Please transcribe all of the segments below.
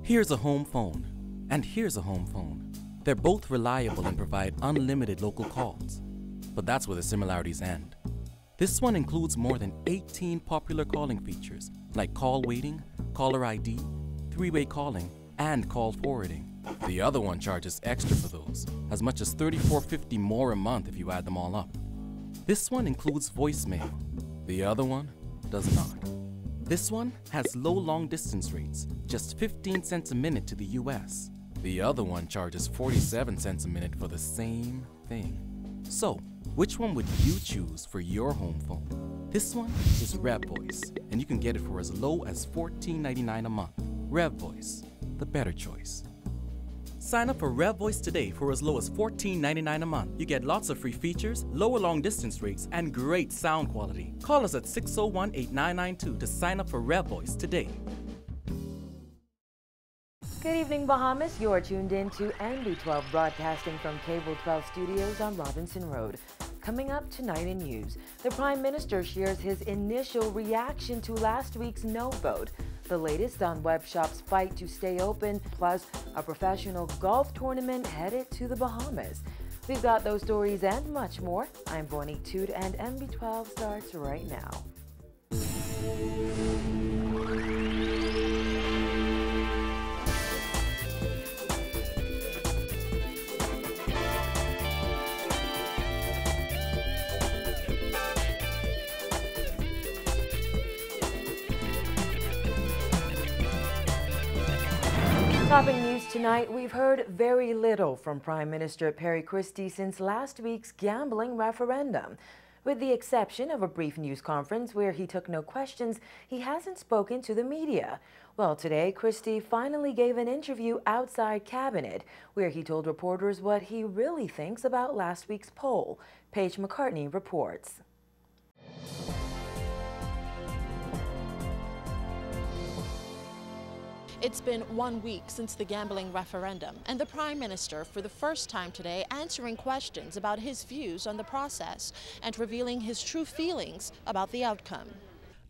Here's a home phone, and here's a home phone. They're both reliable and provide unlimited local calls. But that's where the similarities end. This one includes more than 18 popular calling features, like call waiting, caller ID, three-way calling, and call forwarding. The other one charges extra for those, as much as $34.50 more a month if you add them all up. This one includes voicemail. The other one does not. This one has low long-distance rates, just 15 cents a minute to the US. The other one charges 47 cents a minute for the same thing. So, which one would you choose for your home phone? This one is Rev Voice, and you can get it for as low as $14.99 a month. Rev Voice, the better choice. Sign up for Rev Voice today for as low as $14.99 a month. You get lots of free features, lower long-distance rates, and great sound quality. Call us at 601-8992 to sign up for Rev Voice today. Good evening, Bahamas. You're tuned in to NB12 broadcasting from Cable 12 Studios on Robinson Road. Coming up tonight in news, the Prime Minister shares his initial reaction to last week's no vote, the latest on web shop's fight to stay open, plus a professional golf tournament headed to the Bahamas. We've got those stories and much more. I'm Bonnie Toot, and NB12 starts right now. Topping news tonight, we've heard very little from Prime Minister Perry Christie since last week's gambling referendum. With the exception of a brief news conference where he took no questions, he hasn't spoken to the media. Well, today, Christie finally gave an interview outside Cabinet, where he told reporters what he really thinks about last week's poll. Paige McCartney reports. It's been 1 week since the gambling referendum, and the Prime Minister, for the first time today, answering questions about his views on the process and revealing his true feelings about the outcome.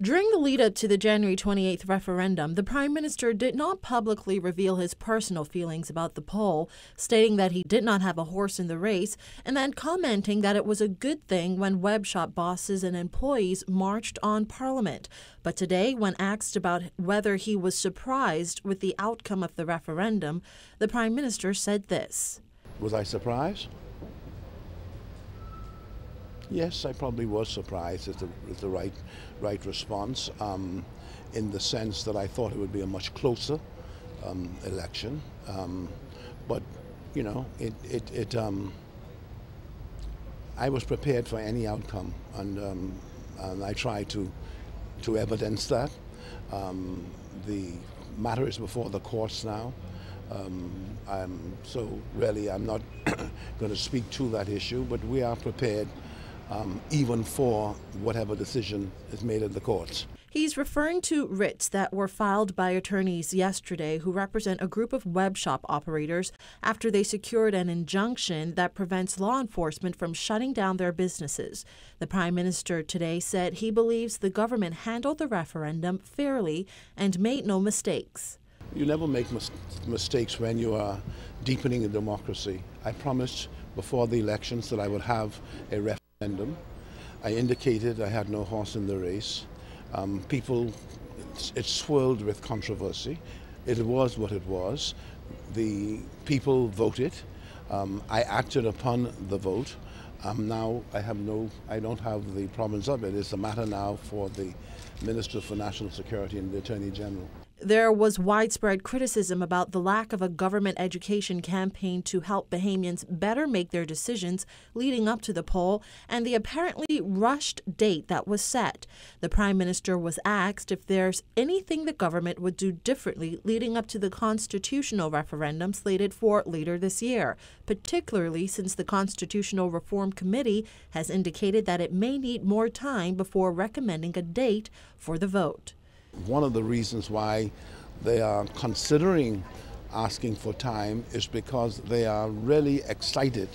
During the lead-up to the January 28th referendum, the Prime Minister did not publicly reveal his personal feelings about the poll, stating that he did not have a horse in the race, and then commenting that it was a good thing when web shop bosses and employees marched on Parliament. But today, when asked about whether he was surprised with the outcome of the referendum, the Prime Minister said this. Was I surprised? Yes, I probably was surprised. It's the right response, in the sense that I thought it would be a much closer election. But you know, I was prepared for any outcome, and I tried to evidence that. The matter is before the courts now. So really, I'm not going to speak to that issue, but we are prepared. Even for whatever decision is made in the courts. He's referring to writs that were filed by attorneys yesterday who represent a group of web shop operators after they secured an injunction that prevents law enforcement from shutting down their businesses. The Prime Minister today said he believes the government handled the referendum fairly and made no mistakes. You never make mistakes when you are deepening a democracy. I promised before the elections that I would have a referendum. I indicated I had no horse in the race. It swirled with controversy. It was what it was. The people voted. I acted upon the vote. Now I don't have the province of it. It's a matter now for the Minister for National Security and the Attorney General. There was widespread criticism about the lack of a government education campaign to help Bahamians better make their decisions leading up to the poll and the apparently rushed date that was set. The Prime Minister was asked if there's anything the government would do differently leading up to the constitutional referendum slated for later this year, particularly since the Constitutional Reform Committee has indicated that it may need more time before recommending a date for the vote. One of the reasons why they are considering asking for time is because they are really excited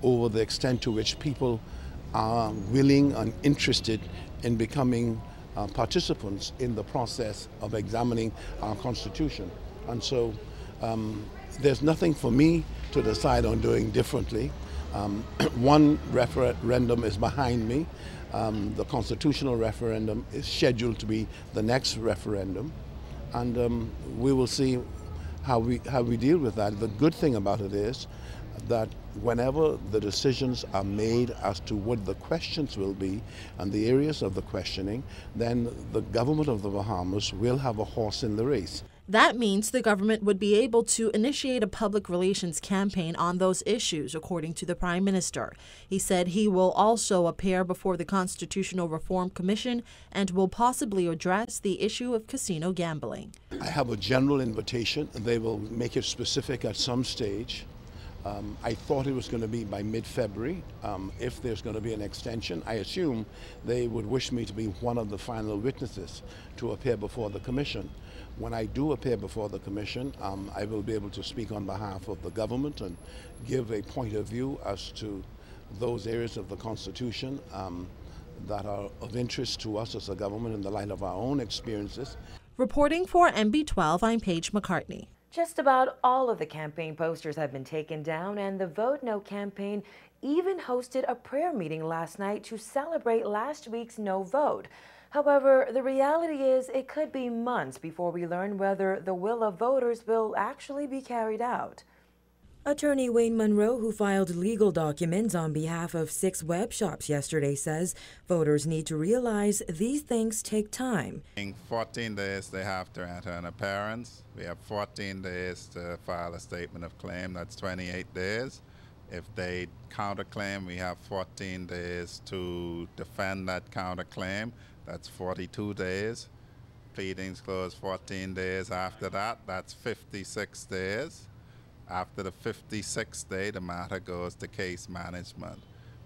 over the extent to which people are willing and interested in becoming participants in the process of examining our Constitution. And so There's nothing for me to decide on doing differently. One referendum is behind me. The constitutional referendum is scheduled to be the next referendum, and we will see how we deal with that. The good thing about it is that whenever the decisions are made as to what the questions will be and the areas of the questioning, then the government of the Bahamas will have a horse in the race. That means the government would be able to initiate a public relations campaign on those issues, according to the Prime Minister. He said he will also appear before the Constitutional Reform Commission and will possibly address the issue of casino gambling. I have a general invitation. They will make it specific at some stage. I thought it was going to be by mid-February. If there's going to be an extension, I assume they would wish me to be one of the final witnesses to appear before the Commission. When I do appear before the Commission, I will be able to speak on behalf of the government and give a point of view as to those areas of the Constitution that are of interest to us as a government in the light of our own experiences. Reporting for MB12, I'm Paige McCartney. Just about all of the campaign posters have been taken down, and the Vote No campaign even hosted a prayer meeting last night to celebrate last week's no vote. However, the reality is it could be months before we learn whether the will of voters will actually be carried out. Attorney Wayne Monroe, who filed legal documents on behalf of 6 web shops yesterday, says voters need to realize these things take time. In 14 days, they have to enter an appearance. We have 14 days to file a statement of claim. That's 28 days. If they counterclaim, we have 14 days to defend that counterclaim. That's 42 days. Pleadings close 14 days after that. That's 56 days. After the 56th day, the matter goes to case management.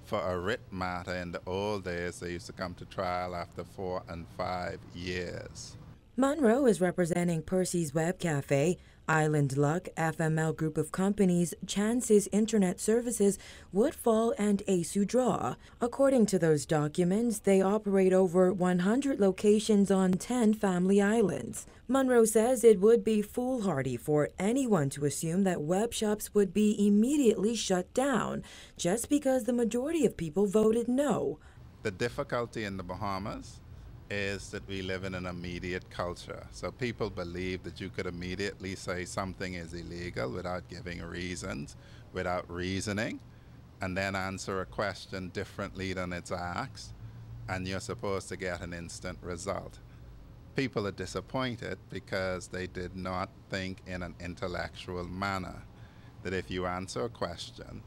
For a writ matter in the old days, they used to come to trial after 4 and 5 years. Monroe is representing Percy's Web Cafe, Island Luck, FML Group of Companies, Chance's Internet Services, Woodfall, and Asu Draw. According to those documents, they operate over 100 locations on 10 family islands. Monroe says it would be foolhardy for anyone to assume that web shops would be immediately shut down just because the majority of people voted no. The difficulty in the Bahamas is that we live in an immediate culture. So people believe that you could immediately say something is illegal without giving reasons, without reasoning, and then answer a question differently than it's asked, and you're supposed to get an instant result. People are disappointed because they did not think in an intellectual manner that if you answer a question,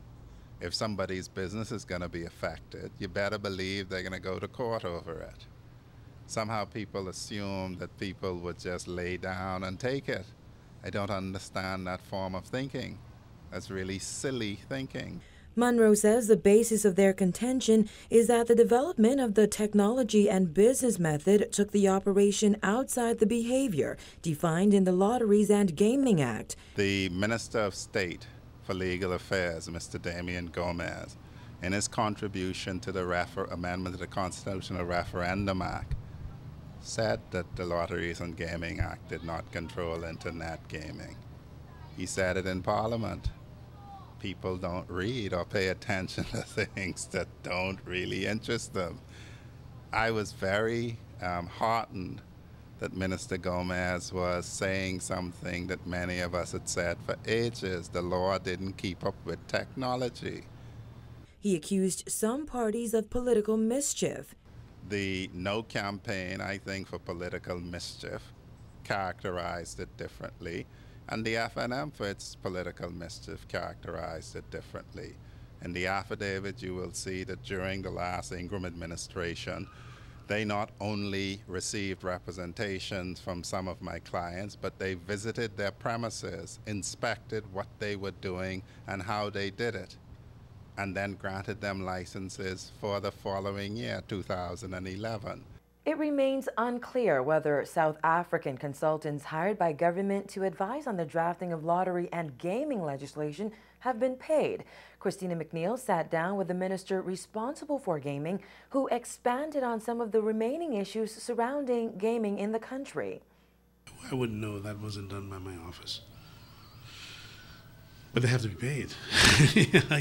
if somebody's business is going to be affected, you better believe they're going to go to court over it. Somehow people assume that people would just lay down and take it. I don't understand that form of thinking. That's really silly thinking. Monroe says the basis of their contention is that the development of the technology and business method took the operation outside the behavior defined in the Lotteries and Gaming Act. The Minister of State for Legal Affairs, Mr. Damian Gomez, in his contribution to the amendment to the Constitutional Referendum Act, said that the Lotteries and Gaming Act did not control internet gaming. He said it in Parliament. People don't read or pay attention to things that don't really interest them. I was very heartened that Minister Gomez was saying something that many of us had said for ages. The law didn't keep up with technology. He accused some parties of political mischief. The No campaign, I think, for political mischief characterized it differently, and the FNM for its political mischief characterized it differently. In the affidavit, you will see that during the last Ingram administration, they not only received representations from some of my clients, but they visited their premises, inspected what they were doing and how they did it, and then granted them licenses for the following year, 2011. It remains unclear whether South African consultants hired by government to advise on the drafting of lottery and gaming legislation have been paid. Christina McNeil sat down with the minister responsible for gaming, who expanded on some of the remaining issues surrounding gaming in the country. I wouldn't know. That wasn't done by my office. But they have to be paid.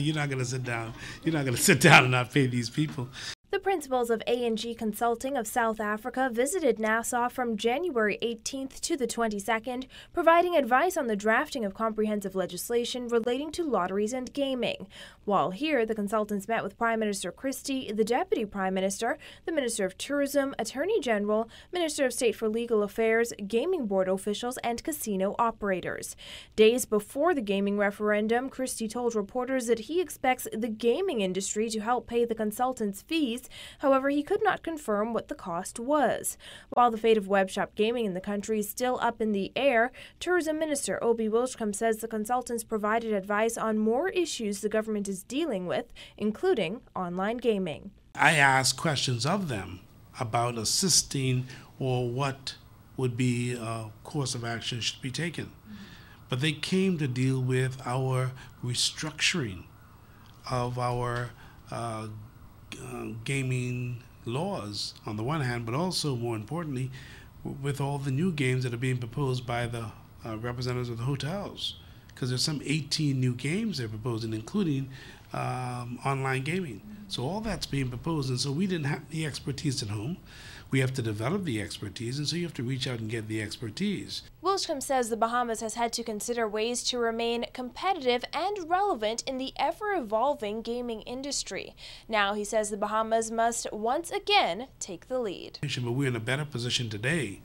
You're not going to sit down. You're not going to sit down and not pay these people. The principals of A&G Consulting of South Africa visited Nassau from January 18th to the 22nd, providing advice on the drafting of comprehensive legislation relating to lotteries and gaming. While here, the consultants met with Prime Minister Christie, the Deputy Prime Minister, the Minister of Tourism, Attorney General, Minister of State for Legal Affairs, gaming board officials, and casino operators. Days before the gaming referendum, Christie told reporters that he expects the gaming industry to help pay the consultants' fees. However, he could not confirm what the cost was. While the fate of web shop gaming in the country is still up in the air, Tourism Minister Obi Wilchcombe says the consultants provided advice on more issues the government is dealing with, including online gaming. I asked questions of them about assisting or what would be a course of action should be taken. But they came to deal with our restructuring of our gaming laws on the one hand, but also more importantly with all the new games that are being proposed by the representatives of the hotels, because there's some 18 new games they're proposing, including online gaming. So all that's being proposed, and so we didn't have the expertise at home. We have to develop the expertise, and so you have to reach out and get the expertise. Wilchcombe says the Bahamas has had to consider ways to remain competitive and relevant in the ever-evolving gaming industry. Now he says the Bahamas must once again take the lead. But we're in a better position today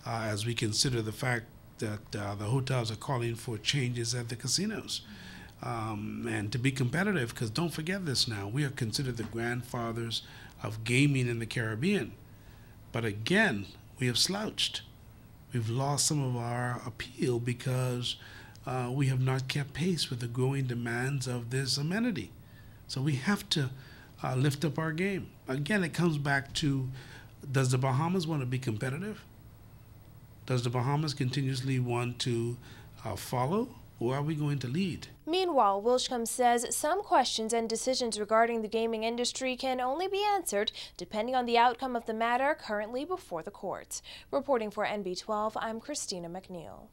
as we consider the fact that the hotels are calling for changes at the casinos. And to be competitive, because don't forget this now, we are considered the grandfathers of gaming in the Caribbean. But again, we have slouched. We've lost some of our appeal because we have not kept pace with the growing demands of this amenity. So we have to lift up our game. Again, it comes back to, does the Bahamas want to be competitive? Does the Bahamas continuously want to follow? Or are we going to lead? Meanwhile, Wilchcombe says some questions and decisions regarding the gaming industry can only be answered depending on the outcome of the matter currently before the courts. Reporting for NB12, I'm Christina McNeil.